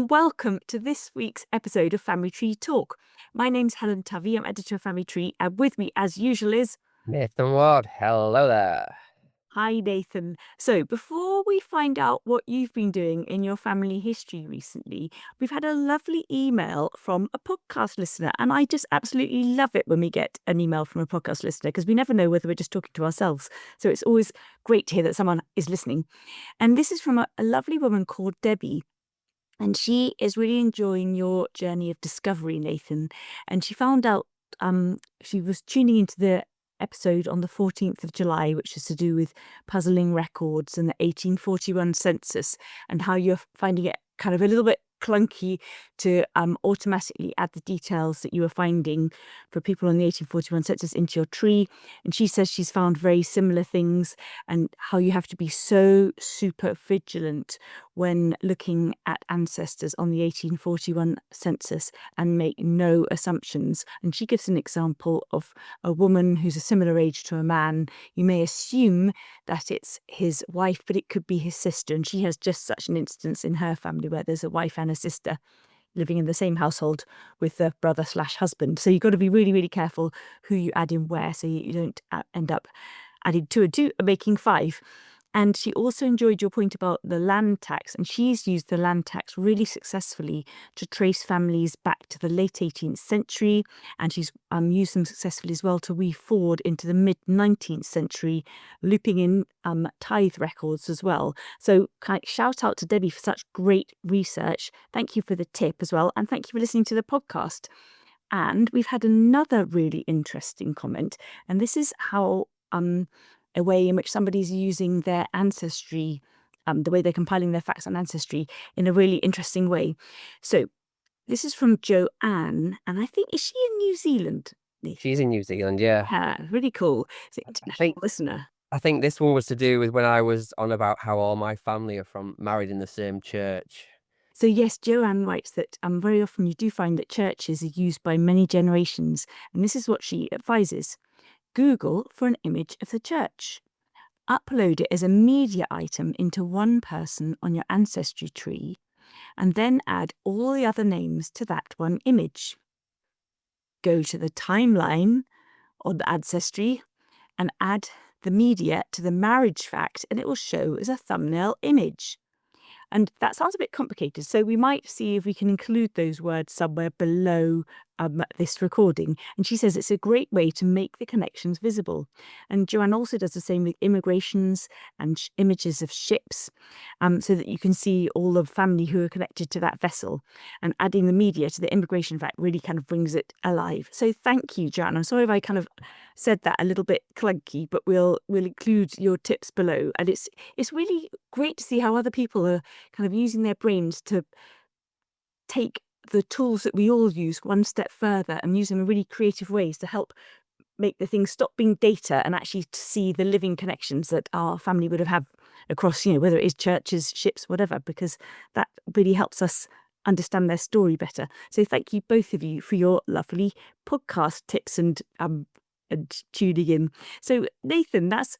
and welcome to this week's episode of Family Tree Talk. My name's Helen Tovey, I'm editor of Family Tree, and with me, as usual, is... Nathan Ward, hello there. Hi, Nathan. So, before we find out what you've been doing in your family history recently, we've had a lovely email from a podcast listener, and I just absolutely love it when we get an email from a podcast listener because we never know whether we're just talking to ourselves. So, it's always great to hear that someone is listening. And this is from a lovely woman called Debbie. And she is really enjoying your journey of discovery, Nathan. And she found out she was tuning into the episode on the 14th of July, which is to do with puzzling records and the 1841 census and how you're finding it kind of a little bit clunky to automatically add the details that you were finding for people on the 1841 census into your tree. And she says she's found very similar things and how you have to be so super vigilant when looking at ancestors on the 1841 census and make no assumptions. And she gives an example of a woman who's a similar age to a man. You may assume that it's his wife, but it could be his sister. And she has just such an instance in her family where there's a wife and a sister living in the same household with the brother/husband. So you've got to be really, really careful who you add in where so you don't end up adding 2 and 2 and making 5. And she also enjoyed your point about the land tax, and she's used the land tax really successfully to trace families back to the late 18th century, and she's used them successfully as well to weave forward into the mid-19th century, looping in tithe records as well. So shout out to Debbie for such great research. Thank you for the tip as well, and thank you for listening to the podcast. And we've had another really interesting comment, and this is how a way in which somebody's using their ancestry, the way they're compiling their facts on ancestry in a really interesting way. So this is from Joanne, and I think, is she in New Zealand? She's in New Zealand, yeah. Yeah, really cool. It's an international listener. I think this one was to do with when I was on about how all my family are married in the same church. So yes, Joanne writes that very often you do find that churches are used by many generations, and this is what she advises. Google for an image of the church. Upload it as a media item into one person on your ancestry tree, and then add all the other names to that one image. Go to the timeline on the ancestry and add the media to the marriage fact, and it will show as a thumbnail image. And that sounds a bit complicated, so we might see if we can include those words somewhere below this recording. And she says it's a great way to make the connections visible. And Joanne also does the same with immigrations and images of ships, so that you can see all the family who are connected to that vessel. And adding the media to the immigration fact really kind of brings it alive. So thank you, Joanne. I'm sorry if I kind of said that a little bit clunky, but we'll include your tips below. And it's really great to see how other people are kind of using their brains to take the tools that we all use one step further and use them in really creative ways to help make the things stop being data and actually to see the living connections that our family would have had across, whether it is churches, ships, whatever, because that really helps us understand their story better. So thank you both of you for your lovely podcast tips and tuning in. So Nathan, that's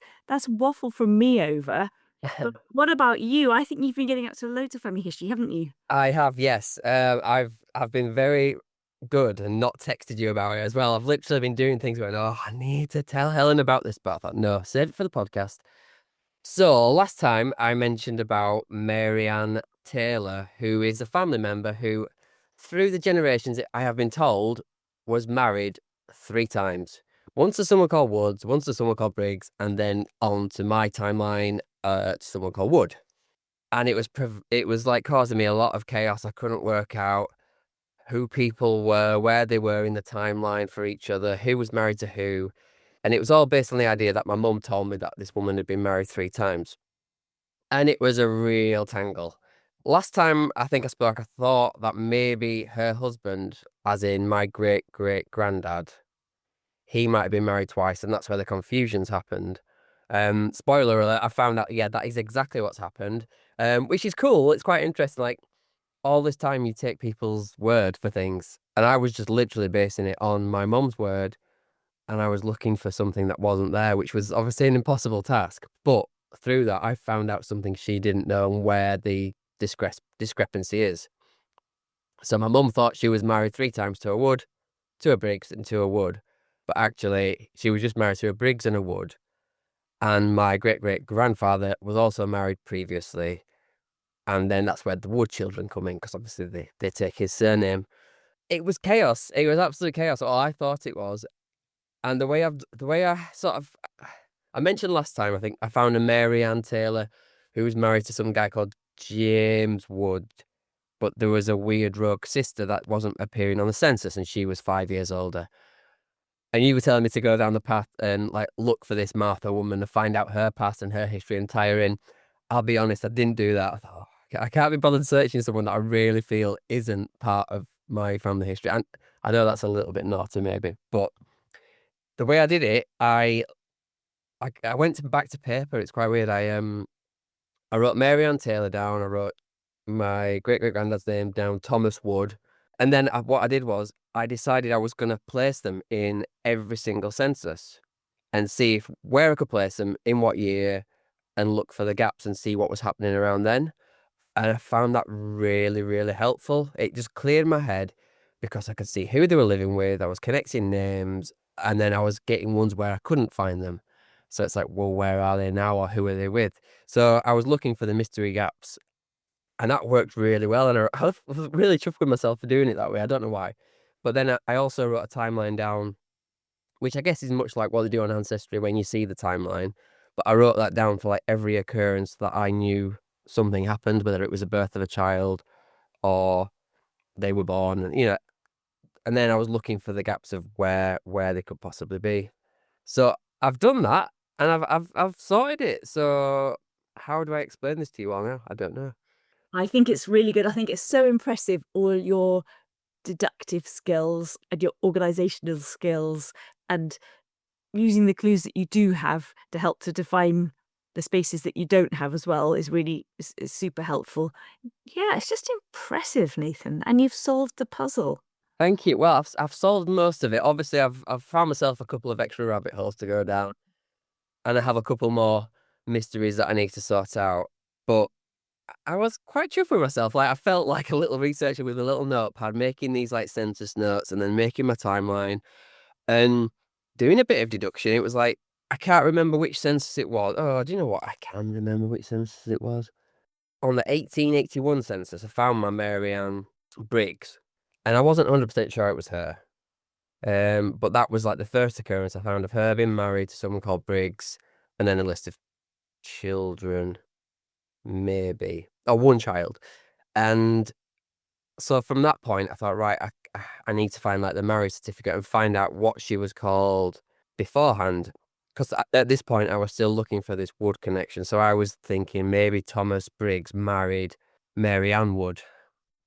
waffle from me over. But what about you? I think you've been getting up to loads of family history, haven't you? I have, yes. I've been very good and not texted you about it as well. I've literally been doing things going, I need to tell Helen about this, but I thought, no, save it for the podcast. So last time I mentioned about Marianne Taylor, who is a family member who, through the generations, I have been told, was married 3 times. Once to someone called Woods, once to someone called Briggs, and then on to my timeline to someone called Wood. And it was like causing me a lot of chaos. I couldn't work out who people were, where they were in the timeline for each other, who was married to who. And it was all based on the idea that my mum told me that this woman had been married 3 times. And it was a real tangle. Last time I think I spoke, I thought that maybe her husband, as in my great-great-granddad, he might have been married twice, and that's where the confusions happened. Spoiler alert, I found out, that is exactly what's happened, which is cool. It's quite interesting. Like, all this time you take people's word for things, and I was just literally basing it on my mum's word, and I was looking for something that wasn't there, which was obviously an impossible task. But through that, I found out something she didn't know and where the discrepancy is. So my mum thought she was married 3 times to a Wood, to a Briggs, and to a Wood. But actually, she was just married to a Briggs and a Wood. And my great great grandfather was also married previously. And then that's where the Wood children come in, because obviously they take his surname. It was chaos. It was absolute chaos. All I thought it was. And the way I sort of, I mentioned last time, I think I found a Mary Ann Taylor who was married to some guy called James Wood, but there was a weird rogue sister that wasn't appearing on the census, and she was 5 years older. And you were telling me to go down the path and like look for this Martha woman to find out her past and her history and tie her in. I'll be honest, I didn't do that. I thought, "Oh, I can't be bothered searching someone that I really feel isn't part of my family history." And I know that's a little bit naughty, maybe, but the way I did it, I went back to paper. It's quite weird. I wrote Mary Ann Taylor down. I wrote my great great granddad's name down, Thomas Wood, and then what I did was I decided I was going to place them in every single census and see if where I could place them in what year, and look for the gaps and see what was happening around then. And I found that really, really helpful. It just cleared my head because I could see who they were living with. I was connecting names, and then I was getting ones where I couldn't find them. So it's like, well, where are they now, or who are they with? So I was looking for the mystery gaps, and that worked really well. And I was really chuffed with myself for doing it that way. I don't know why. But then I also wrote a timeline down, which I guess is much like what they do on Ancestry when you see the timeline. But I wrote that down for like every occurrence that I knew something happened, whether it was a birth of a child or they were born, and and then I was looking for the gaps of where they could possibly be. So I've done that, and I've sorted it. So how do I explain this to you all now? I don't know. I think it's really good. I think it's so impressive, all your deductive skills and your organizational skills, and using the clues that you do have to help to define the spaces that you don't have as well is super helpful. Yeah, it's just impressive, Nathan. And you've solved the puzzle. Thank you. Well, I've solved most of it. Obviously, I've found myself a couple of extra rabbit holes to go down, and I have a couple more mysteries that I need to sort out. But I was quite chuffed with myself. Like I felt like a little researcher with a little notepad, making these like census notes and then making my timeline and doing a bit of deduction. It was like I can't remember which census it was. Oh, do you know what? I can remember which census it was. On the 1881 census, I found my Mary Ann Briggs, and I wasn't 100% sure it was her. But that was like the first occurrence I found of her being married to someone called Briggs, and then a list of children, maybe, or one child. And so from that point, I thought, right, I need to find like the marriage certificate and find out what she was called beforehand. Because at this point, I was still looking for this Wood connection. So I was thinking maybe Thomas Briggs married Mary Ann Wood,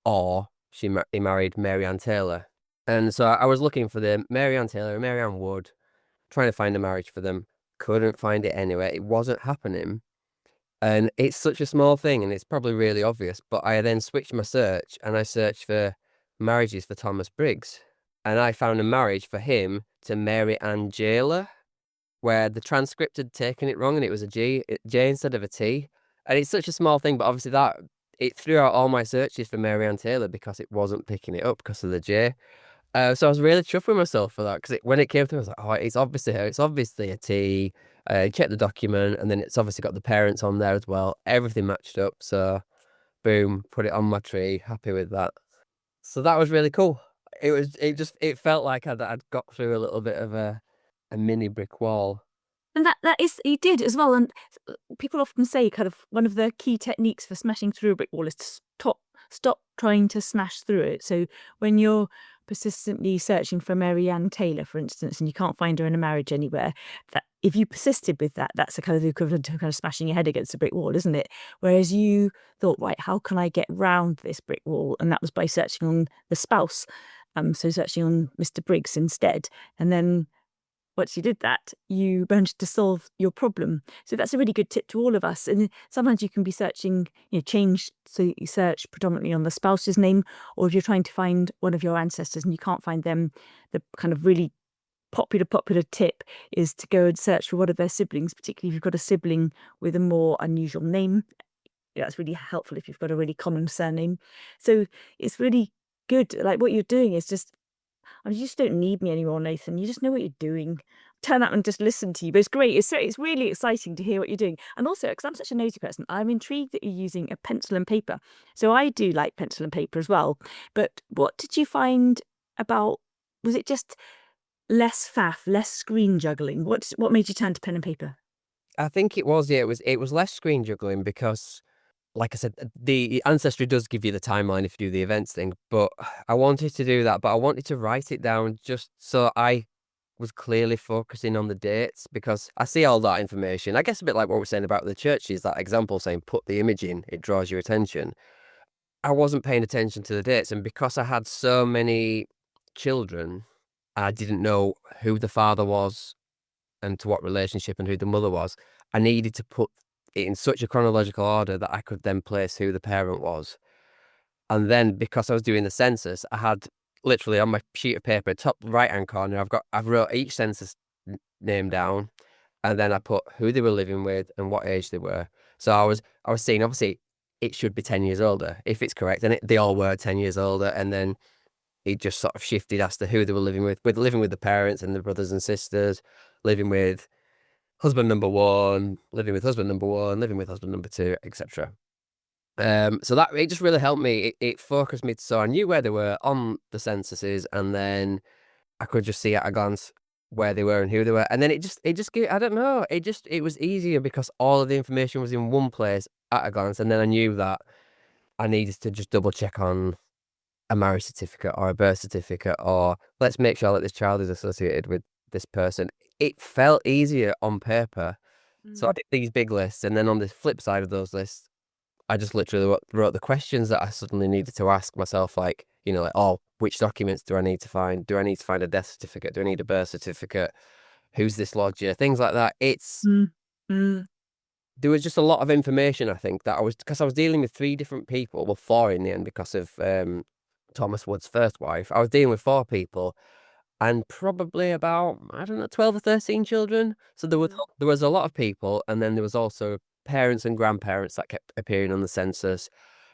or he married Mary Ann Taylor. And so I was looking for the Mary Ann Taylor and Mary Ann Wood, trying to find a marriage for them. Couldn't find it anywhere. It wasn't happening. And it's such a small thing, and it's probably really obvious, but I then switched my search and I searched for marriages for Thomas Briggs. And I found a marriage for him to Mary Ann Jailer, where the transcript had taken it wrong and it was a J instead of a T. And it's such a small thing, but obviously it threw out all my searches for Mary Ann Taylor because it wasn't picking it up because of the J. So I was really chuffed with myself for that, because when it came through, I was like, oh, it's obviously her. It's obviously a T. Check the document, and then it's obviously got the parents on there as well. Everything matched up. So boom, put it on my tree. Happy with that. So that was really cool. It felt like I'd got through a little bit of a mini brick wall. And that is, you did as well. And people often say kind of one of the key techniques for smashing through a brick wall is to stop trying to smash through it. So when you're persistently searching for Mary Ann Taylor, for instance, and you can't find her in a marriage anywhere, that if you persisted with that, that's a kind of the equivalent to kind of smashing your head against a brick wall, isn't it? Whereas you thought, right, how can I get round this brick wall? And that was by searching on the spouse. So searching on Mr. Briggs instead. And then once you did that, you managed to solve your problem. So that's a really good tip to all of us. And sometimes you can be searching, change, so you search predominantly on the spouse's name, or if you're trying to find one of your ancestors and you can't find them, the kind of really popular tip is to go and search for one of their siblings, particularly if you've got a sibling with a more unusual name. That's really helpful if you've got a really common surname. So it's really good. Like what you're doing is just, I mean, you just don't need me anymore, Nathan. You just know what you're doing. Turn up and just listen to you. But it's great. It's really exciting to hear what you're doing. And also, because I'm such a nosy person, I'm intrigued that you're using a pencil and paper. So I do like pencil and paper as well. But what did you find about, was it just less faff, less screen juggling? What made you turn to pen and paper? I think it was, yeah, it was less screen juggling because, like I said, the Ancestry does give you the timeline if you do the events thing, but I wanted to do that, but I wanted to write it down just so I was clearly focusing on the dates, because I see all that information. I guess a bit like what we're saying about the churches, that example saying put the image in, it draws your attention. I wasn't paying attention to the dates, and because I had so many children, I didn't know who the father was and to what relationship and who the mother was. I needed to put it in such a chronological order that I could then place who the parent was. And then because I was doing the census, I had literally on my sheet of paper, top right hand corner, I've wrote each census name down, and then I put who they were living with and what age they were. So I was seeing, obviously it should be 10 years older if it's correct, and they all were 10 years older, and then it just sort of shifted as to who they were living with living with the parents and the brothers and sisters, living with husband number one, living with husband number one, living with husband number two, etc. So that it just really helped me. It focused me, so I knew where they were on the censuses, and then I could just see at a glance where they were and who they were. And then it just gave, I don't know, it was easier because all of the information was in one place at a glance, and then I knew that I needed to just double check on a marriage certificate or a birth certificate, or let's make sure that this child is associated with this person. It felt easier on paper. So I did these big lists, and then on the flip side of those lists, I just literally wrote the questions that I suddenly needed to ask myself, like, like, oh, which documents do I need to find? Do I need to find a death certificate? Do I need a birth certificate? Who's this lodger? Things like that. Mm, mm, There was just a lot of information, I think, because I was dealing with three different people, well, four in the end, because of Thomas Wood's first wife. I was dealing with four people, and probably about, I don't know, 12 or 13 children. So there was a lot of people, and then there was also parents and grandparents that kept appearing on the census,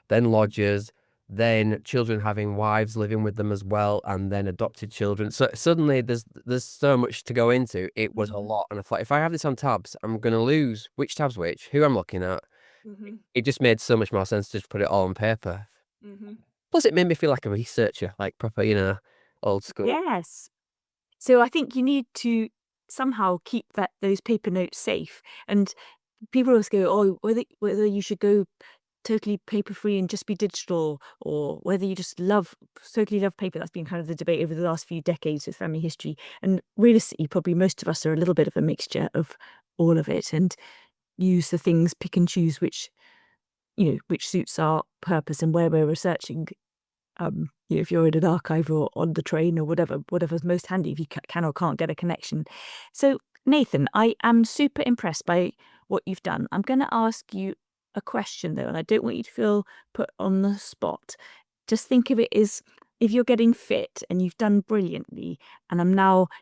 then lodgers, then children having wives living with them as well, and then adopted children. So suddenly there's so much to go into. It was a lot, and I thought, if I have this on tabs, I'm gonna lose which tab's which, who I'm looking at. mhm, It just made so much more sense to just put it all on paper. mhm. Plus, it made me feel like a researcher, like proper, old school. Yes. So I think you need to somehow keep those paper notes safe. And people always go, oh, whether you should go totally paper free and just be digital, or whether you just totally love paper. That's been kind of the debate over the last few decades with family history. And realistically, probably most of us are a little bit of a mixture of all of it, and use the things, pick and choose which suits our purpose and where we're researching. If you're in an archive or on the train or whatever's most handy, if you can or can't get a connection. So, Nathan, I am super impressed by what you've done. I'm going to ask you a question though, and I don't want you to feel put on the spot. Just think of it as if you're getting fit and you've done brilliantly, and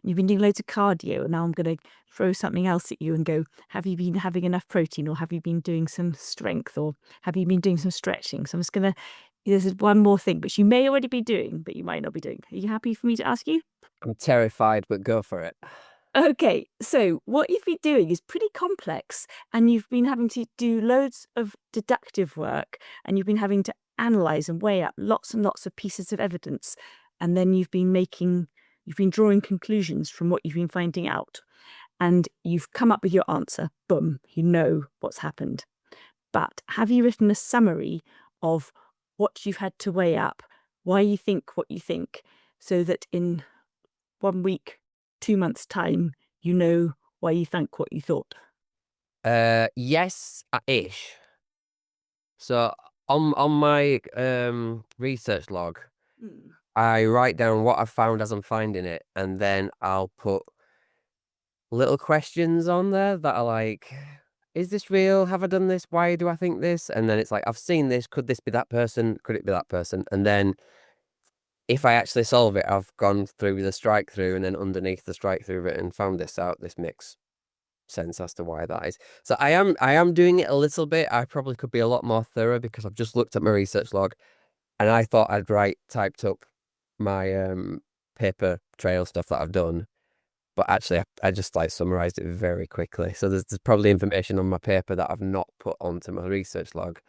you've been doing loads of cardio, and now I'm going to throw something else at you and go, have you been having enough protein, or have you been doing some strength, or have you been doing some stretching? So I'm just going to, there's one more thing, which you may already be doing, but you might not be doing. Are you happy for me to ask you? I'm terrified, but go for it. Okay, so what you've been doing is pretty complex, and you've been having to do loads of deductive work, and you've been having to analyze and weigh up lots and lots of pieces of evidence, and then you've been drawing conclusions from what you've been finding out, and you've come up with your answer. Boom, you know what's happened. But have you written a summary of what you've had to weigh up, why you think what you think, so that in 1 week, 2 months' time, you know why you think what you thought? Yes, ish. So on my research log, Mm. I write down what I've found as I'm finding it, and then I'll put little questions on there that are like, is this real? Have I done this? Why do I think this? And then it's like, I've seen this. Could this be that person? Could it be that person? And then if I actually solve it, I've gone through the strike through, and then underneath the strike through written, found this out. This makes sense as to why that is. So I am doing it a little bit. I probably could be a lot more thorough because I've just looked at my research log. And I thought I'd typed up my paper trail stuff that I've done, but actually I just like summarized it very quickly. So there's probably information on my paper that I've not put onto my research log.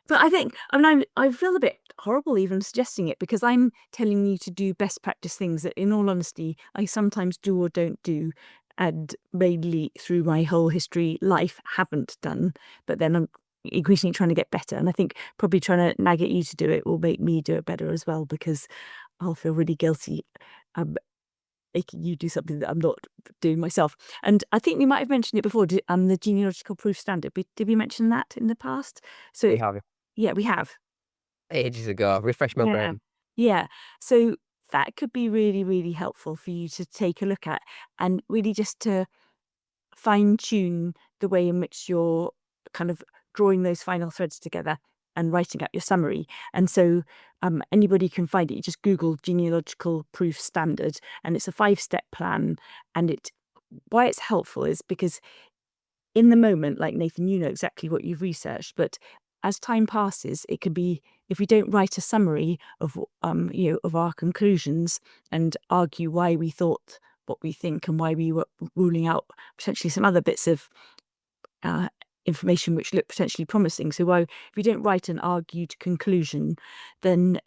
But I think, I mean, I feel a bit horrible even suggesting it because I'm telling you to do best practice things that, in all honesty, I sometimes do or don't do, and mainly through my whole history life haven't done. But then I'm increasingly trying to get better. And I think probably trying to nag at you to do it will make me do it better as well because I'll feel really guilty making you do something that I'm not doing myself. And I think we might have mentioned it before, the genealogical proof standard. Did we mention that in the past? So, We have yeah, we have. ages ago. Refresh my Yeah. brain. Yeah. So that could be really, really helpful for you to take a look at and really just to fine tune the way in which you're kind of drawing those final threads together and writing out your summary. And so anybody can find it. You just Google genealogical proof standard, and it's a 5-step plan. And why it's helpful is because in the moment, like Nathan, you know exactly what you've researched, but as time passes, it could be, if we don't write a summary of of our conclusions and argue why we thought what we think and why we were ruling out potentially some other bits of uh, information which look potentially promising. So why, if we don't write an argued conclusion, then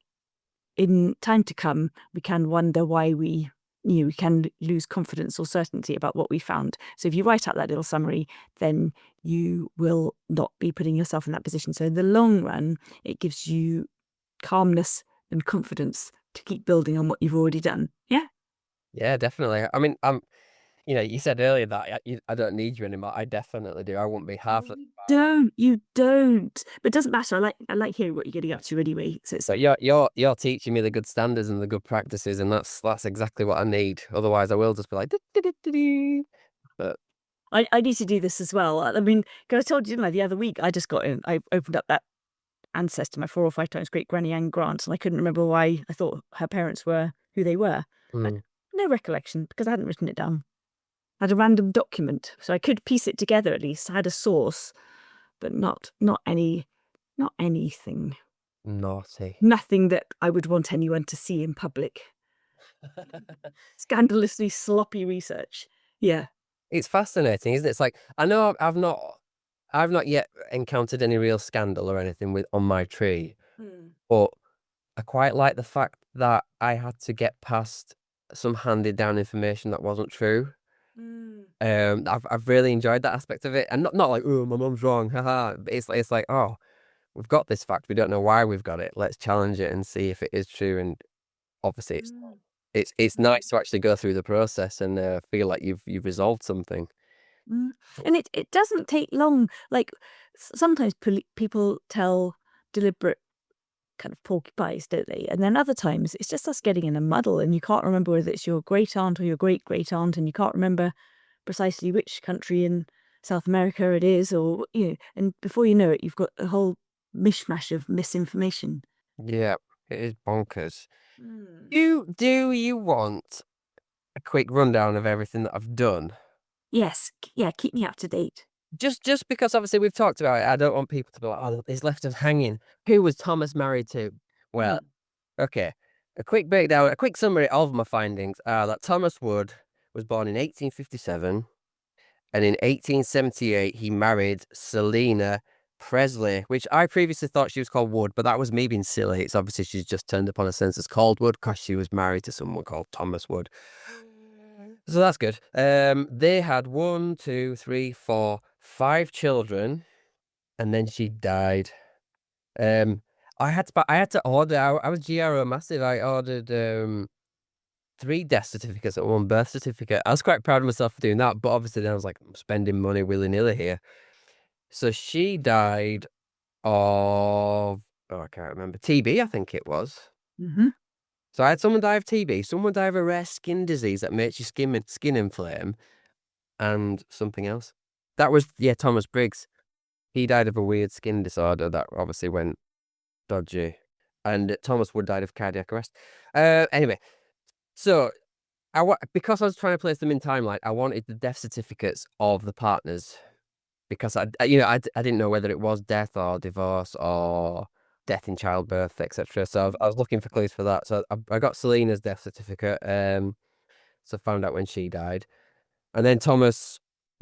in time to come, we can wonder why we can lose confidence or certainty about what we found. So if you write out that little summary, then you will not be putting yourself in that position. So in the long run, it gives you calmness and confidence to keep building on what you've already done. Yeah. Yeah, definitely. I mean, you said earlier that I don't need you anymore. I definitely do. I wouldn't be half as far off. You don't. But it doesn't matter. I like hearing what you're getting up to anyway. So it's But you're teaching me the good standards and the good practices, and that's exactly what I need. Otherwise, I will just be like, "Du-du-du-du-du." But I need to do this as well. I mean, because I told you, didn't I, the other week I just got in, I opened up that ancestor, my 4 or 5 times great granny Anne Grant, and I couldn't remember why I thought her parents were who they were. I, mm, no recollection because I hadn't written it down. I had a random document, so I could piece it together at least. I had a source, but not anything. naughty. Nothing that I would want anyone to see in public. Scandalously sloppy research. Yeah. It's fascinating, isn't it? It's like I know I've not yet encountered any real scandal or anything with on my tree, Mm. but I quite like the fact that I had to get past some handed down information that wasn't true. Mm. I've really enjoyed that aspect of it, and not like oh my mum's wrong, haha. But it's like oh we've got this fact, we don't know why we've got it. Let's challenge it and see if it is true. And obviously it's not. Mm. It's Mm. nice to actually go through the process and feel like you've resolved something. Mm. And it doesn't take long. Like sometimes people tell deliberate kind of porcupines, don't they? And then other times it's just us getting in a muddle and you can't remember whether it's your great aunt or your great great aunt, and you can't remember precisely which country in South America it is, or and before you know it, you've got a whole mishmash of misinformation. Yeah, it is bonkers. Mm. Do you want a quick rundown of everything that I've done? Yes, yeah, keep me up to date. Just because obviously we've talked about it, I don't want people to be like, oh, he's left us hanging. Who was Thomas married to? Well, Mm. okay. A quick breakdown, a quick summary of my findings are that Thomas Wood was born in 1857, and in 1878 he married Selina Presley, which I previously thought she was called Wood, but that was me being silly. It's obviously she's just turned up on a census called Wood because she was married to someone called Thomas Wood. So that's good. They had 1, 2, 3, 4, 5 children, and then she died. I had to order. I was GRO massive. I ordered 3 death certificates and 1 birth certificate. I was quite proud of myself for doing that, but obviously then I was like, I'm spending money willy nilly here. So she died of I can't remember, TB, I think it was. Mm-hmm. So I had someone die of TB, someone die of a rare skin disease that makes your skin inflame, and something else. That was Thomas Briggs. He died of a weird skin disorder that obviously went dodgy, and Thomas Wood died of cardiac arrest. Anyway, so because I was trying to place them in timeline, I wanted the death certificates of the partners because I didn't know whether it was death or divorce or death in childbirth, etc. So I was looking for clues for that. So I got Selena's death certificate. So found out when she died, and then Thomas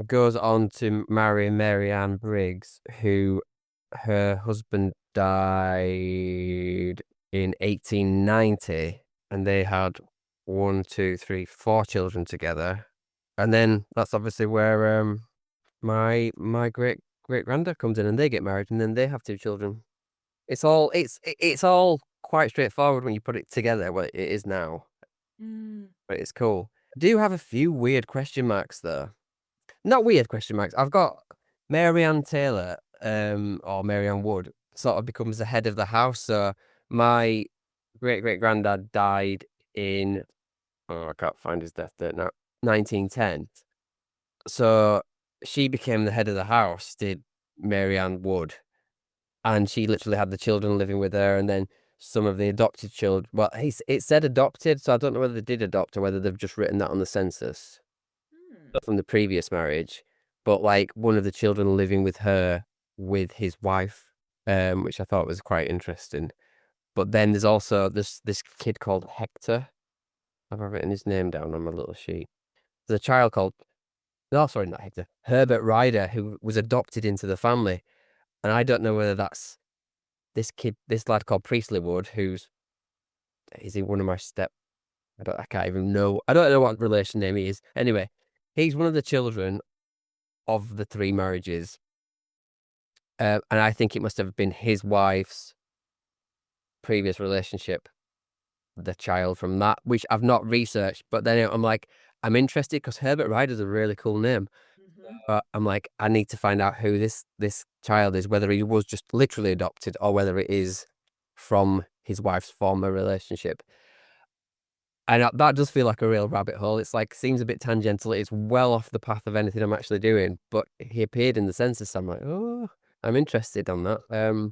goes on to marry Mary Ann Briggs, who her husband died in 1890, and they had one, two, three, four children together. And then that's obviously where my great granddad comes in, and they get married, and then they have two children. It's all quite straightforward when you put it together. Well, it is now, Mm. but it's cool. I do have a few weird question marks though. Not weird question marks. I've got Mary Ann Taylor, or Mary Ann Wood, sort of becomes the head of the house. So my great granddad died in, oh, I can't find his death date now, 1910. So she became the head of the house, did Mary Ann Wood, and she literally had the children living with her, and then some of the adopted children. Well, it said adopted, so I don't know whether they did adopt or whether they've just written that on the census from the previous marriage. But like one of the children living with her with his wife, which I thought was quite interesting. But then there's also this kid called Hector. I've written his name down on my little sheet. There's a child called, no, sorry, not Hector, Herbert Ryder, who was adopted into the family. And I don't know whether that's this lad called Priestley Wood, is he one of my I can't even know. I don't know what relation name he is. Anyway, he's one of the children of the three marriages. And I think it must have been his wife's previous relationship, the child from that, which I've not researched. But then I'm like, I'm interested because Herbert Ryder's a really cool name. But I'm like, I need to find out who this child is, whether he was just literally adopted or whether it is from his wife's former relationship. And that does feel like a real rabbit hole. It's like, seems a bit tangential. It's well off the path of anything I'm actually doing. But he appeared in the census. I'm like, oh, I'm interested on that.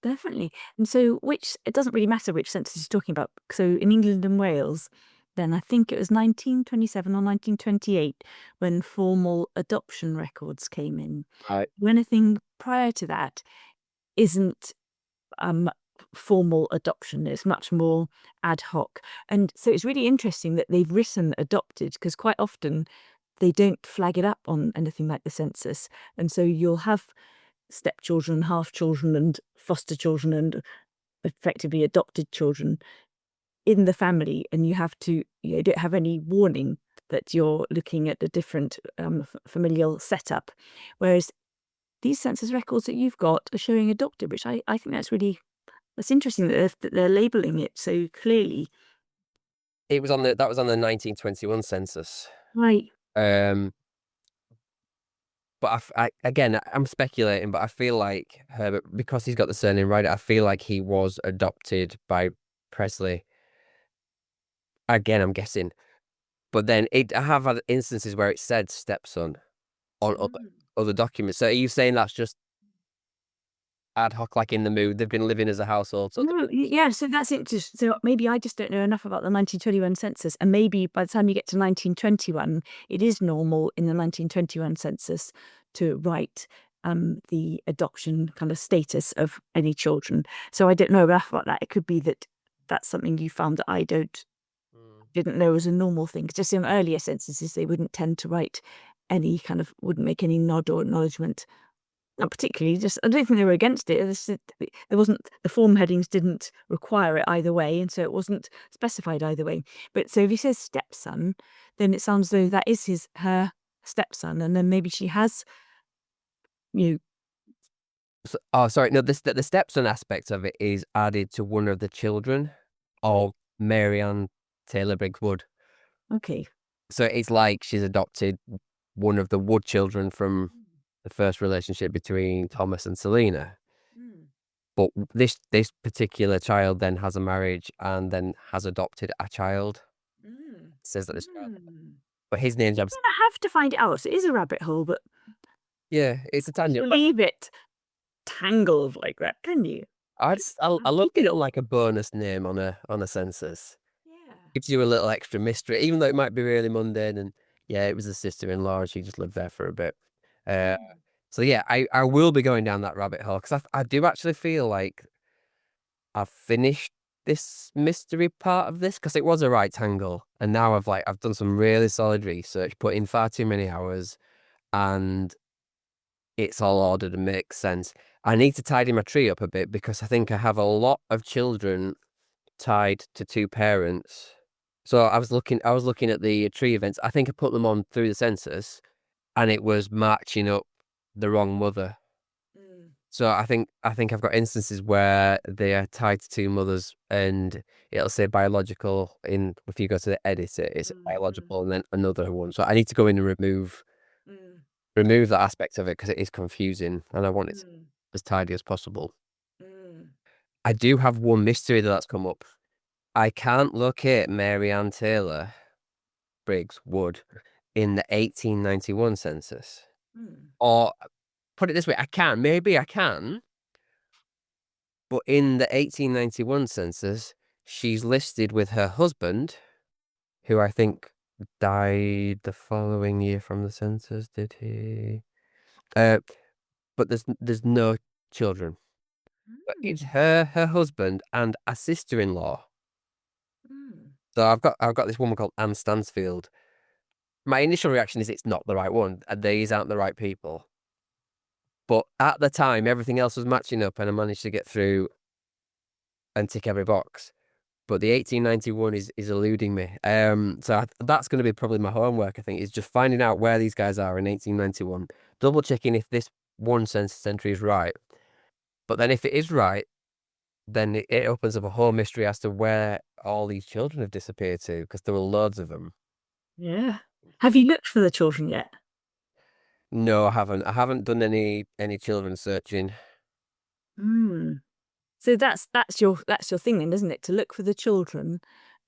Definitely. And so it doesn't really matter which census you're talking about. So in England and Wales, then I think it was 1927 or 1928 when formal adoption records came in. I Anything prior to that isn't formal adoption. It's much more ad hoc. And so it's really interesting that they've written adopted because quite often they don't flag it up on anything like the census. And so you'll have stepchildren, half children, and foster children, and effectively adopted children in the family, and you don't have any warning that you're looking at a different familial setup. Whereas these census records that you've got are showing adopted, which I think that's interesting that they're labeling it so clearly. It was that was on the 1921 census. Right. Um, but again, I'm speculating, but I feel like Herbert, because he's got the surname right, I feel like he was adopted by Presley. Again, I'm guessing. But then I have had instances where it said stepson on other documents. So are you saying that's just ad hoc, like in the mood? They've been living as a household. So No, yeah, so that's interesting. So maybe I just don't know enough about the 1921 census, and maybe by the time you get to 1921, it is normal in the 1921 census to write the adoption kind of status of any children. So I don't know enough about that. It could be that that's something you found that I didn't know was a normal thing. Just in earlier censuses, they wouldn't tend to write wouldn't make any nod or acknowledgement. Not particularly, just I don't think they were against it. There wasn't, the form headings didn't require it either way, and so it wasn't specified either way. But so if he says stepson, then it sounds as though that is her stepson, and then maybe she has you. oh, sorry, no, the stepson aspect of it is added to one of the children of Mary Ann Taylor Briggs Wood. Okay. So it's like she's adopted one of the Wood children from the first relationship between Thomas and Selena. But this particular child then has a marriage and then has adopted a child. Says that this child, but his name's You're gonna have to find it out. It is a rabbit hole, but yeah, it's a tangent. leave it tangled like that, can you? I love it like a bonus name on a census. Yeah. Gives you a little extra mystery, even though it might be really mundane. And yeah, it was a sister-in-law, and she just lived there for a bit. So yeah, I will be going down that rabbit hole because I do actually feel like I've finished this mystery part of this because it was a right angle, and now I've done some really solid research, put in far too many hours, and it's all ordered and makes sense. I need to tidy my tree up a bit because I think I have a lot of children tied to two parents. So I was looking at the tree events. I think I put them on through the census, and it was matching up the wrong mother. Mm, So I think I've got instances where they are tied to two mothers, and it'll say biological in if you go to the edit it, it's mm, mm, biological and then another one. So I need to go in and mm, remove that aspect of it because it is confusing, and I want it mm, as tidy as possible. mm, I do have one mystery that's come up. I can't locate Mary Ann Taylor Briggs Wood in the 1891 census. mm, Or put it this way, I can, maybe I can, but in the 1891 census, she's listed with her husband, who I think died the following year from the census, did he? Uh, but there's no children. But it's mm, her husband, and a sister-in-law. mm. So I've got this woman called Anne Stansfield. My initial reaction is it's not the right one, and these aren't the right people. But at the time, everything else was matching up, and I managed to get through and tick every box. But the 1891 is eluding me. That's going to be probably my homework. I think is just finding out where these guys are in 1891, double checking if this one census entry is right. But then if it is right, then it opens up a whole mystery as to where all these children have disappeared to, because there were loads of them. Yeah. Have you looked for the children yet? No, I haven't. I haven't done any children searching. Mm. So that's your thing then, isn't it? To look for the children,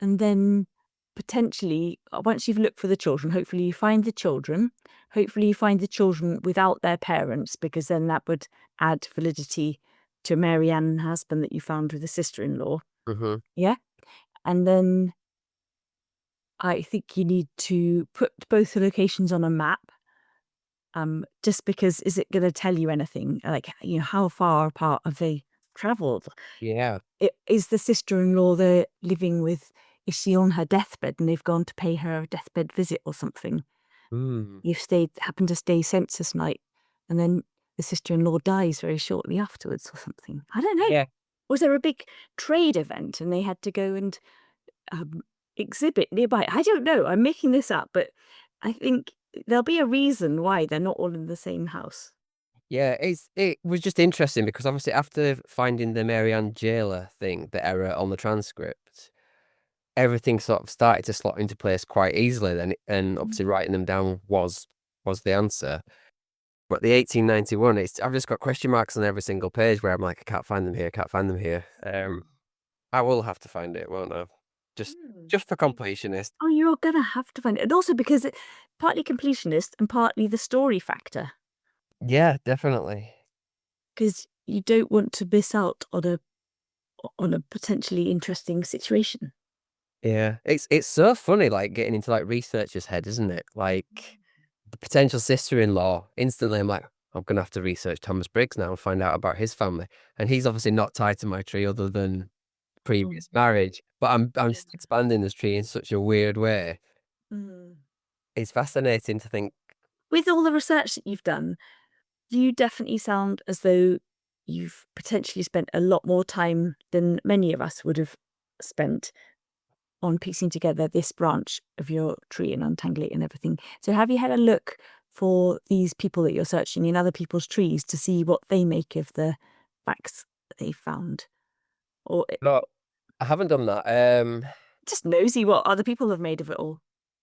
and then potentially once you've looked for the children, hopefully you find the children. Hopefully you find the children without their parents, because then that would add validity to Mary Ann and her husband that you found with the sister-in-law. Hmm. Yeah. And then I think you need to put both the locations on a map. Just because is it going to tell you anything? Like, how far apart have they traveled? Yeah. Is the sister-in-law they're living with, is she on her deathbed and they've gone to pay her a deathbed visit or something? Mm. Happened to stay census night, and then the sister-in-law dies very shortly afterwards or something. I don't know. Yeah. Was there a big trade event and they had to go and um, exhibit nearby? I don't know. I'm making this up, but I think there'll be a reason why they're not all in the same house. Yeah, it was just interesting because obviously after finding the Mary Ann Jailer thing, the error on the transcript, everything sort of started to slot into place quite easily then, and obviously writing them down was the answer. But the 1891, I've just got question marks on every single page where I'm like, I can't find them here, I can't find them here. I will have to find it, won't I? Just Mm. just for completionist. Oh, you're gonna have to find it. And also because partly completionist and partly the story factor. Yeah, definitely. Because you don't want to miss out on a potentially interesting situation. Yeah. It's so funny, like getting into like researcher's head, isn't it? Like the potential sister-in-law, instantly I'm like, I'm gonna have to research Thomas Briggs now and find out about his family. And he's obviously not tied to my tree other than Mm. previous marriage. But I'm Yeah. expanding this tree in such a weird way. Mm. It's fascinating to think, With all the research that you've done, you definitely sound as though you've potentially spent a lot more time than many of us would have spent on piecing together this branch of your tree and untangling it and everything. So have you had a look for these people that you're searching in other people's trees to see what they make of the facts that they found? Or no, I haven't done that. just nosy what other people have made of it all?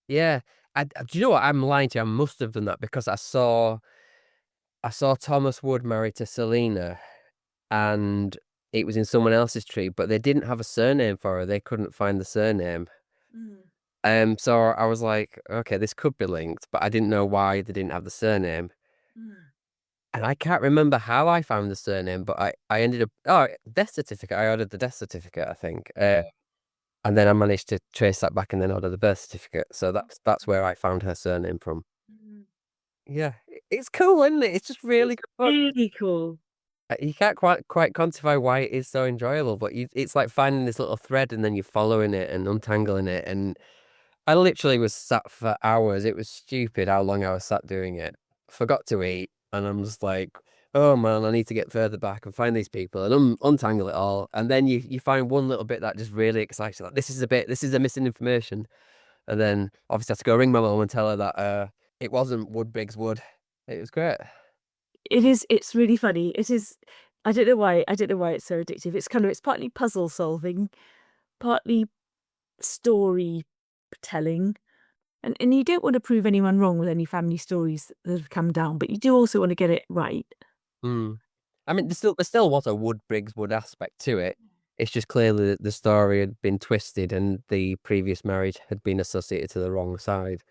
Yeah. Do you know what? I'm lying to you. I must have done that because I saw Thomas Wood married to Selena, and it was in someone else's tree, but they didn't have a surname for her. They couldn't find the surname. Mm, So I was like, okay, this could be linked, but I didn't know why they didn't have the surname. mm, And I can't remember how I found the surname, but I ended up, death certificate. I ordered the death certificate, I think. And then I managed to trace that back and then order the birth certificate. So that's where I found her surname from. mm. Yeah, it's cool, isn't it? It's just really It's good fun. really cool. You can't quite quantify why it is so enjoyable, but it's like finding this little thread and then you're following it and untangling it. And I literally was sat for hours. It was stupid how long I was sat doing it. Forgot to eat, and I'm just like, oh man, I need to get further back and find these people and untangle it all. And then you find one little bit that just really excites you. Like this is the missing information. And then obviously I have to go ring my mum and tell her that it wasn't Wood Briggs Wood. It was great. It's really funny. It is, I don't know why it's so addictive. It's partly puzzle solving, partly story telling. And you don't want to prove anyone wrong with any family stories that have come down, but you do also want to get it right. Mm. I mean, there still was a Wood Briggs Wood aspect to it. It's just clearly that the story had been twisted and the previous marriage had been associated to the wrong side.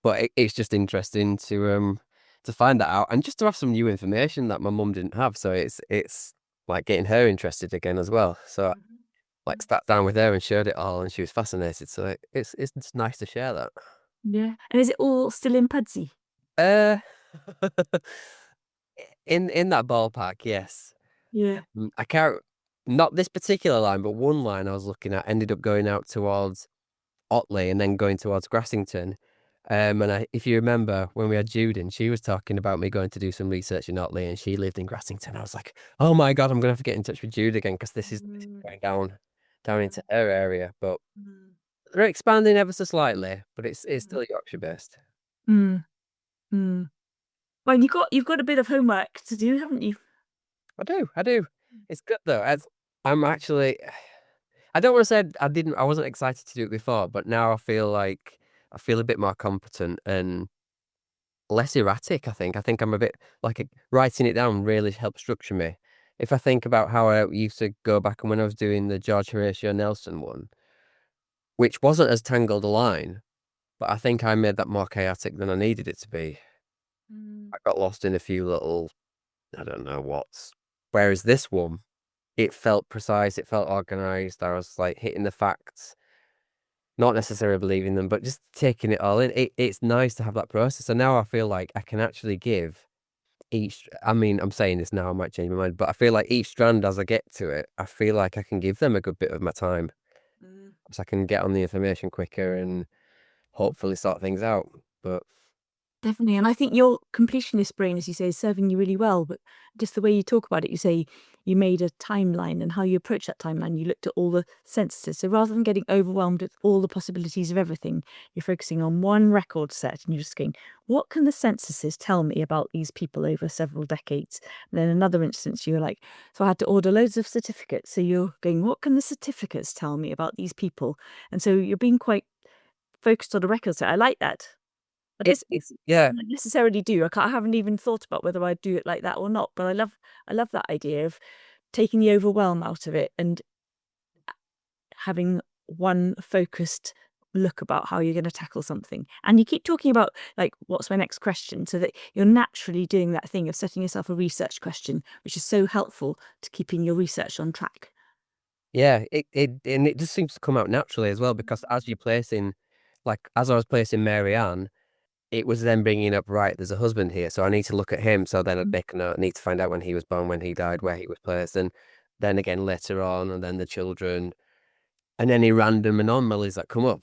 But it's just interesting to find that out and just to have some new information that my mum didn't have. So it's like getting her interested again as well. So I like sat down with her and shared it all, and she was fascinated. So it's just nice to share that. Yeah. And is it all still in Pudsey? Uh, in that ballpark, yes. Yeah. I can't, not this particular line, but one line I was looking at ended up going out towards Otley and then going towards Grassington. If you remember when we had Jude in, she was talking about me going to do some research in Otley, and she lived in Grassington. I was like, oh my God, I'm gonna have to get in touch with Jude again because this is Mm, going down yeah. into her area. But Mm, they're expanding ever so slightly, but it's still Yorkshire based. mm, mm. Well, you've got a bit of homework to do, haven't you? I do. It's good though. I'm actually, I don't want to say I wasn't excited to do it before, but now I feel a bit more competent and less erratic. I think I'm a bit like writing it down really helps structure me. If I think about how I used to go back and when I was doing the George Horatio Nelson one, which wasn't as tangled a line, but I think I made that more chaotic than I needed it to be. Mm, I got lost in a few little, I don't know what's. Whereas this one, it felt precise, it felt organized. I was like hitting the facts, not necessarily believing them, but just taking it all in. It's nice to have that process. So now I feel like I can actually give each, I mean, I'm saying this now, I might change my mind, but I feel like each strand as I get to it, I feel like I can give them a good bit of my time. mm. So I can get on the information quicker and hopefully sort things out. But Definitely. And I think your completionist brain, as you say, is serving you really well. But just the way you talk about it, you say you made a timeline and how you approach that timeline, you looked at all the sentences. So rather than getting overwhelmed with all the possibilities of everything, you're focusing on one record set and you're just going, what can the censuses tell me about these people over several decades? And then another instance, you're like, so I had to order loads of certificates. So you're going, what can the certificates tell me about these people? And so you're being quite focused on a record set. I like that. I it, just it's, yeah, don't necessarily do. I haven't even thought about whether I'd do it like that or not. But I love that idea of taking the overwhelm out of it and having one focused look about how you're going to tackle something. And you keep talking about like, what's my next question? So that you're naturally doing that thing of setting yourself a research question, which is so helpful to keeping your research on track. yeah, and it just seems to come out naturally as well because as you're placing, like as I was placing Mary Ann, it was then bringing up, right, there's a husband here, so I need to look at him. So then I'd Mm, make a note, I need to find out when he was born, when he died, where he was placed, and then again later on, and then the children, and any random anomalies that come up,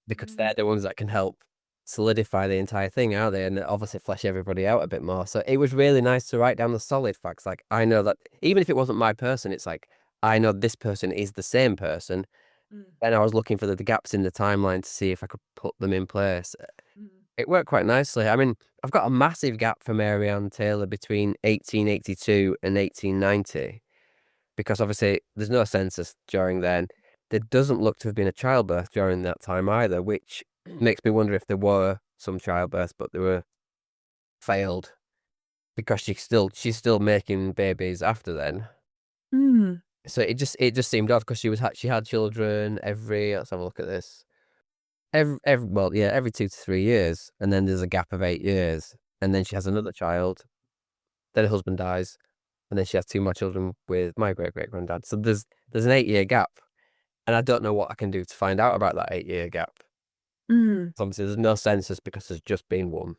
because mm, they're the ones that can help solidify the entire thing, aren't they? And obviously flesh everybody out a bit more. So it was really nice to write down the solid facts. Like I know that even if it wasn't my person, it's like I know this person is the same person. mm, And I was looking for the gaps in the timeline to see if I could put them in place. mm, It worked quite nicely. I mean, I've got a massive gap for Mary Ann Taylor between 1882 and 1890 because obviously there's no census during then. There doesn't look to have been a childbirth during that time either, which makes me wonder if there were some childbirths, but they were failed because she's still making babies after then. mm, So it just seemed odd because she had children every, let's have a look at this, every 2 to 3 years, and then there's a gap of 8 years, and then she has another child, then her husband dies, and then she has two more children with my great great granddad. So there's an 8 year gap, and I don't know what I can do to find out about that 8 year gap. mm. So obviously, there's no census because there's just been one.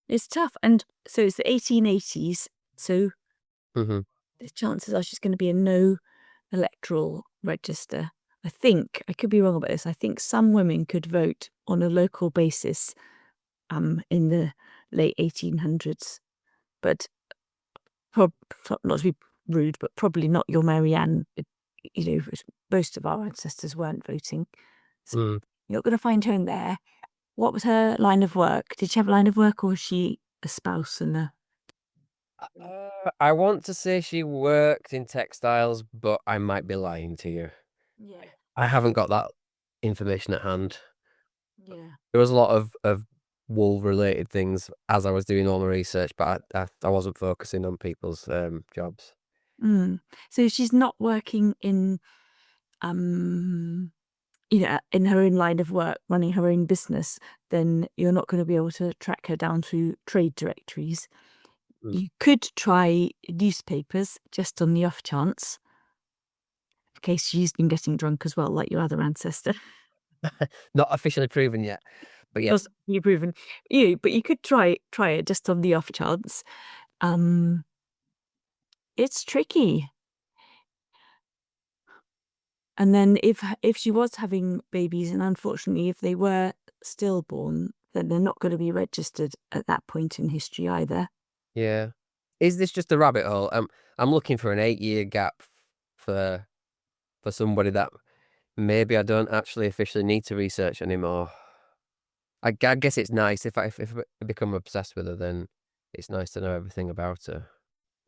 It's tough. And so it's the 1880s. So Mhm. The chances are she's going to be a no electoral register. I think, I could be wrong about this, I think some women could vote on a local basis in the late 1800s, but not to be rude, but probably not your Mary Ann. You know, most of our ancestors weren't voting. So Mm. you're not going to find her in there. What was her line of work? Did she have a line of work, or was she a spouse and a... I want to say she worked in textiles, but I might be lying to you. Yeah, I haven't got that information at hand. yeah. There was a lot of wool related things as I was doing all my research, but I wasn't focusing on people's jobs. Mm. So she's not working in, um, in her own line of work, running her own business, then you're not going to be able to track her down through trade directories. Mm. You could try newspapers just on the off chance, in case she's been getting drunk as well, like your other ancestor. Not officially proven yet, but yes. Doesn't you proven but you could try it just on the off chance. Um, it's tricky. And then if she was having babies, and unfortunately if they were stillborn, then they're not going to be registered at that point in history either. Yeah. Is this just a rabbit hole? I'm looking for an 8-year gap for somebody that maybe I don't actually officially need to research anymore. I guess it's nice if I become obsessed with her, then it's nice to know everything about her.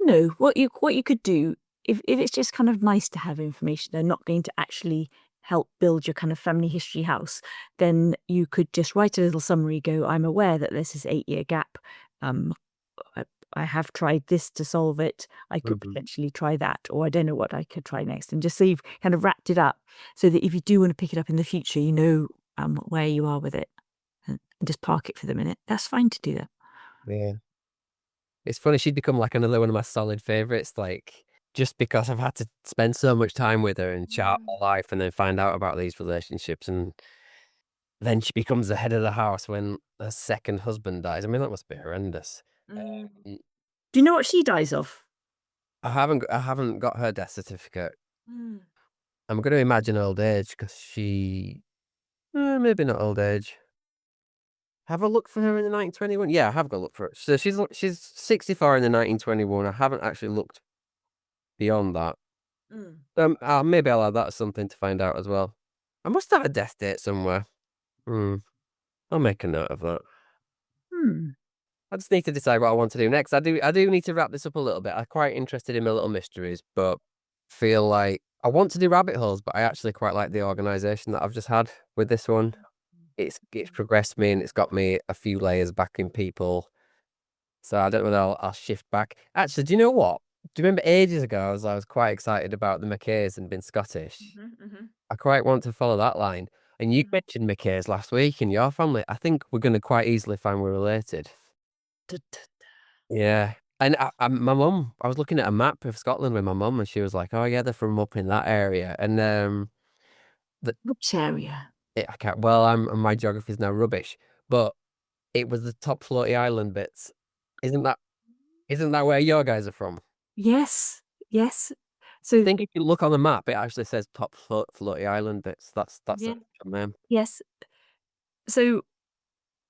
No, what you could do, if it's just kind of nice to have information, they're not going to actually help build your kind of family history house, then you could just write a little summary, go, I'm aware that this is 8-year gap. Um, I, I have tried this to solve it. I could Mhm. potentially try that, or I don't know what I could try next. And just so you've kind of wrapped it up so that if you do want to pick it up in the future, you know where you are with it, and just park it for the minute. That's fine to do that. Yeah. It's funny, she'd become like another one of my solid favorites, like just because I've had to spend so much time with her and chat Mm. all life and then find out about these relationships, and then she becomes the head of the house when her second husband dies. I mean, that must be horrendous. Mm. Um, Do you know what she dies of? I haven't got her death certificate. Mm. I'm gonna imagine old age because maybe not old age. Have a look for her in the 1921? Yeah, I have got a look for it. So she's 64 in the 1921. I haven't actually looked beyond that. Mm. Maybe I'll add that as something to find out as well. I must have a death date somewhere. Hmm. I'll make a note of that. Hmm. I just need to decide what I want to do next. I do need to wrap this up a little bit. I'm quite interested in my little mysteries, but feel like I want to do rabbit holes, but I actually quite like the organization that I've just had with this one. It's progressed me and it's got me a few layers back in people. So I don't know whether I'll shift back. Actually, do you know what? Do you remember ages ago I was quite excited about the McKays and being Scottish? Mhm, mhm. I quite want to follow that line. And you Mm. mentioned McKays last week in your family. I think we're going to quite easily find we're related. Yeah. And I was looking at a map of Scotland with my mum, and she was like, "Oh yeah, they're from up in that area." And the Which area? I can't. Well, my geography is now rubbish, but it was the top floaty island bits. Isn't that isn't that where your guys are from? Yes, yes. I So think if you look on the map, it actually says top floaty island bits. That's yeah, it from them. yes. So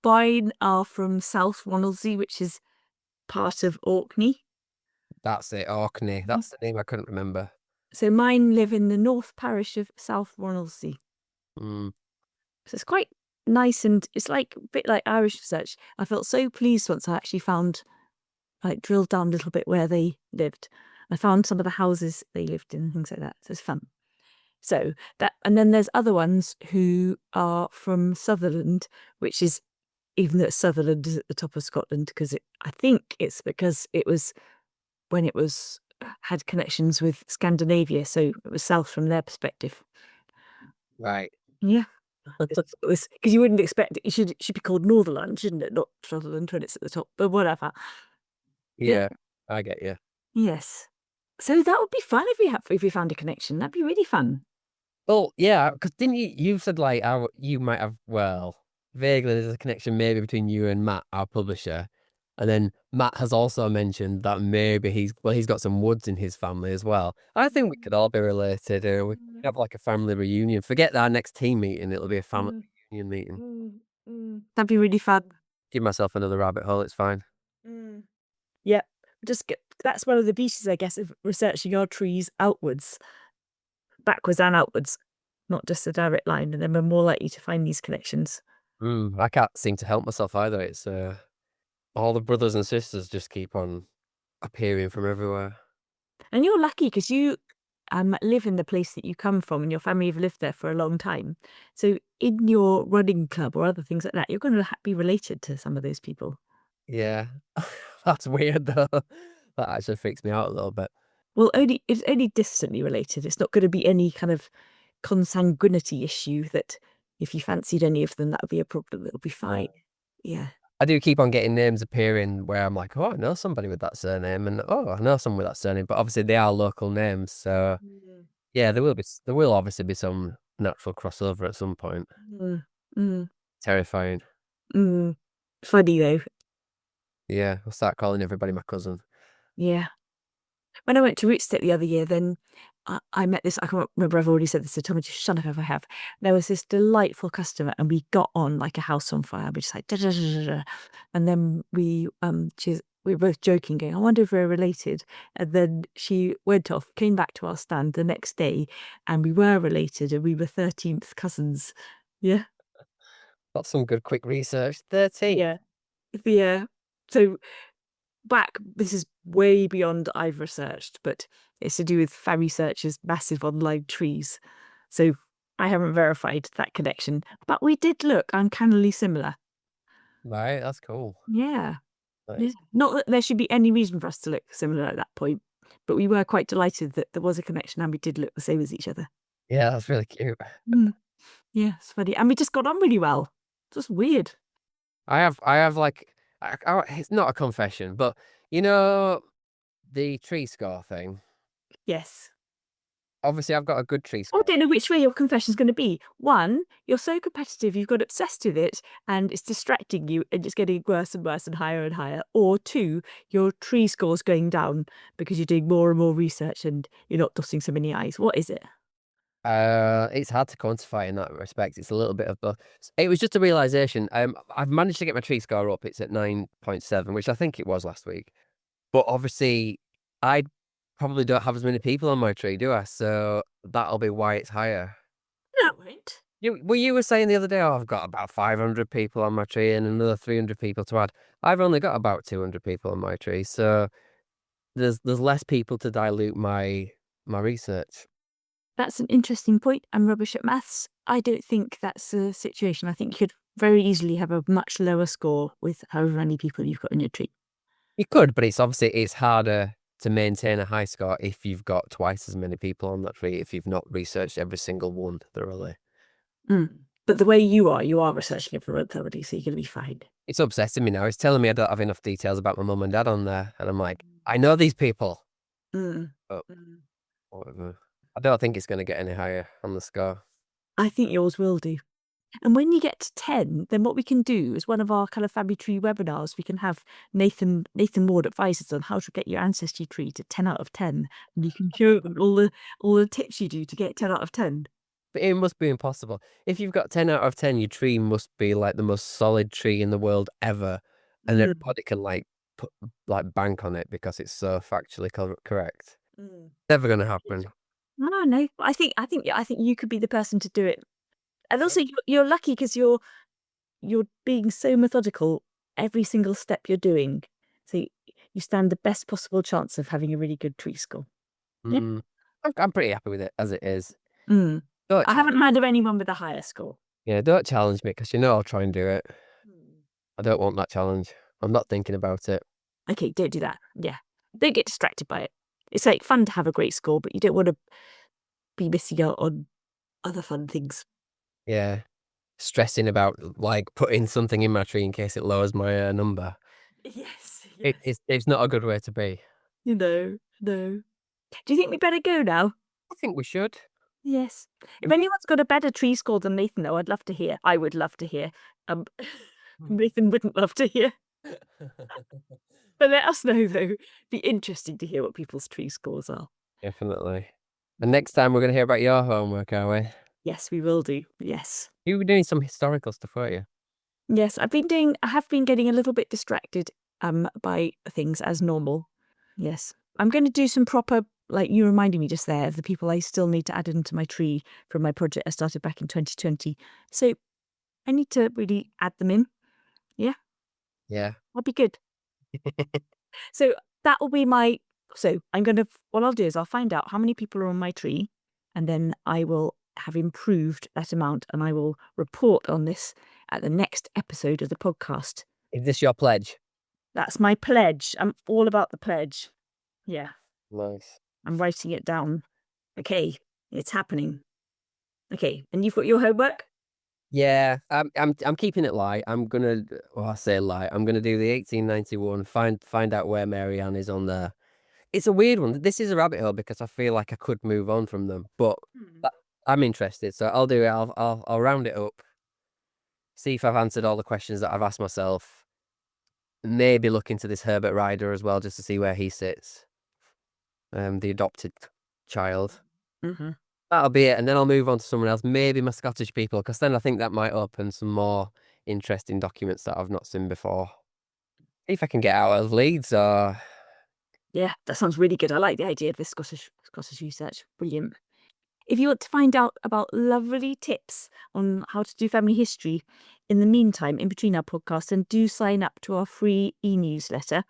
mine are from South Ronaldsay, which is part of Orkney. That's it, Orkney. Mhm. That's the name I couldn't remember. So mine live in the North Parish of South Ronaldsay. Mm, So it's quite nice, and it's like a bit like Irish research. I felt so pleased once I actually found, like, drilled down a little bit where they lived. I found some of the houses they lived in and things like that. So it's fun. So that, and then there's other ones who are from Sutherland, which is, even though Sutherland is at the top of Scotland, because I think it's because it was when it was had connections with Scandinavia, so it was south from their perspective. right. Yeah. Because you wouldn't expect it. It should be called Northernland, shouldn't it? Not Sutherland when it's at the top, but whatever. Yeah. Yeah, I get you. Yes. So that would be fun if we found a connection. That'd be really fun. Well, yeah, because didn't you said like you might have, well, vaguely there's a connection maybe between you and Matt, our publisher. And then Matt has also mentioned that maybe he's got some Woods in his family as well. I think we could all be related. We could have like a family reunion. Forget our next team meeting; it'll be a family Mm, reunion meeting. mm, That'd be really fun. Give myself another rabbit hole. It's fine. Mm. Yep. Just get, that's one of the beauties, I guess, of researching our trees outwards, backwards and outwards, not just a direct line, and then we're more likely to find these connections. I can't seem to help myself either. It's all the brothers and sisters just keep on appearing from everywhere. And you're lucky because you live in the place that you come from, and your family have lived there for a long time. So in your running club or other things like that, you're going to be related to some of those people. Yeah, that's weird though. That actually freaks me out a little bit. Well, only it's only distantly related. It's not going to be any kind of consanguinity issue that if you fancied any of them, that would be a problem. It'll be fine. Yeah. I do keep on getting names appearing where I'm like, oh, I know somebody with that surname, and oh, I know someone with that surname. But obviously, they are local names, so Mm. yeah, there will obviously be some natural crossover at some point. Mm. Mm. Terrifying. Mm. Funny though. Yeah, I'll start calling everybody my cousin. Yeah. When I went to Rootstep the other year, then I met this. I can't remember. I've already said this. So tell me to shut up if I have. There was this delightful customer, and we got on like a house on fire. We just like, da, da, da, da, da. And then we were both joking, going, "I wonder if we're related." And then she went off, came back to our stand the next day, and we were related, and we were 13th cousins. Yeah, Got some good quick research. 13. yeah, yeah. So this is way beyond I've researched, but it's to do with Family Search's massive online trees. So I haven't verified that connection, but we did look uncannily similar. Right, that's cool. Yeah. Yeah. Nice. Not that there should be any reason for us to look similar at that point, but we were quite delighted that there was a connection and we did look the same as each other. Yeah, that's really cute. Mm. Yeah, it's funny. And we just got on really well. Just weird. I have like, it's not a confession, but you know the tree score thing. Yes. Obviously, I've got a good tree I score. don't know which way your confession's going to be. One, you're so competitive, you've got obsessed with it, and it's distracting you, and it's getting worse and worse and higher and higher. Or two, your tree score's going down because you're doing more and more research and you're not dotting so many I's. What is it? It's hard to quantify in that respect. It's a little bit of both. It was just a realization. I've managed to get my tree score up. It's at 9.7, which I think it was last week. But obviously, I probably don't have as many people on my tree, do I? So that'll be why it's higher. No, right. You were saying the other day, oh, I've got about 500 people on my tree and another 300 people to add. I've only got about 200 people on my tree, so there's less people to dilute my research. That's an interesting point. I'm rubbish at maths. I don't think that's the situation. I think you could very easily have a much lower score with however many people you've got in your tree. You could, but it's harder to maintain a high score if you've got twice as many people on that tree, if you've not researched every single one thoroughly. Mm. But the way you are researching it for thoroughly, so you're going to be fine. It's obsessing me now. It's telling me I don't have enough details about my mum and dad on there. And I'm like, I know these people. Mm. But Mm. whatever. I don't think it's going to get any higher on the score. I think yours will do. And when you get to 10, then what we can do is one of our kind of family tree webinars, we can have Nathan Ward advise us on how to get your ancestry tree to 10 out of 10. And you can show them all the tips you do to get 10 out of 10. But it must be impossible. If you've got 10 out of 10, your tree must be like the most solid tree in the world ever. And Mm. everybody can like put like bank on it because it's so factually correct. Mm. Never going to happen. No. I think you could be the person to do it. And also you're lucky because you're being so methodical every single step you're doing. So you stand the best possible chance of having a really good tree score. Yeah. Mm. I'm pretty happy with it as it is. Mm. Don't I haven't heard of anyone with a higher score. don't challenge me because I'll try and do it. I don't want that challenge. I'm not thinking about it. Okay, don't do that. Yeah. Don't get distracted by it. It's like fun to have a great score, but you don't want to be missing out on other fun things. Yeah. Stressing about like putting something in my tree in case it lowers my number. Yes. It's not a good way to be. No. Do you think we better go now? I think we should. Yes. If anyone's got a better tree score than Nathan, though, I'd love to hear. I would love to hear. Hmm. Nathan wouldn't love to hear. But let us know, though. Be interesting to hear what people's tree scores are. Definitely. And next time we're going to hear about your homework, are we? Yes, we will do. Yes. You were doing some historical stuff, weren't you? Yes, I have been getting a little bit distracted by things as normal. Yes. I'm going to do some proper, like you reminded me just there, of the people I still need to add into my tree from my project I started back in 2020. So I need to really add them in. Yeah, Yeah. I'll be good. So that will be so what I'll do is I'll find out how many people are on my tree, and then I will have improved that amount, and I will report on this at the next episode of the podcast. Is this your pledge? That's my pledge. I'm all about the pledge. Yeah, Nice. I'm writing it down. Okay, it's happening. Okay, and you've got your homework? Yeah, I'm keeping it light. I'm gonna, well, I say light. I'm gonna do the 1891. Find out where Mary Ann is on there. It's a weird one. This is a rabbit hole because I feel like I could move on from them, but Hmm. that- I'm interested, so I'll do it. I'll round it up. See if I've answered all the questions that I've asked myself. Maybe look into this Herbert Rider as well, just to see where he sits. The adopted child. Mm-hmm. That'll be it, and then I'll move on to someone else. Maybe my Scottish people, because then I think that might open some more interesting documents that I've not seen before. If I can get out of Leeds, or Yeah, that sounds really good. I like the idea of this Scottish research. Brilliant. If you want to find out about lovely tips on how to do family history in the meantime, in between our podcasts, then do sign up to our free e-newsletter.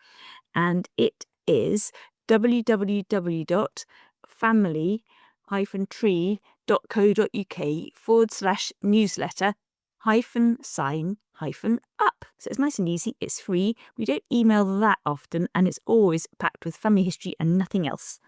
And it is www.family-tree.co.uk/newsletter _sign-up. So it's nice and easy. It's free. We don't email that often, and it's always packed with family history and nothing else.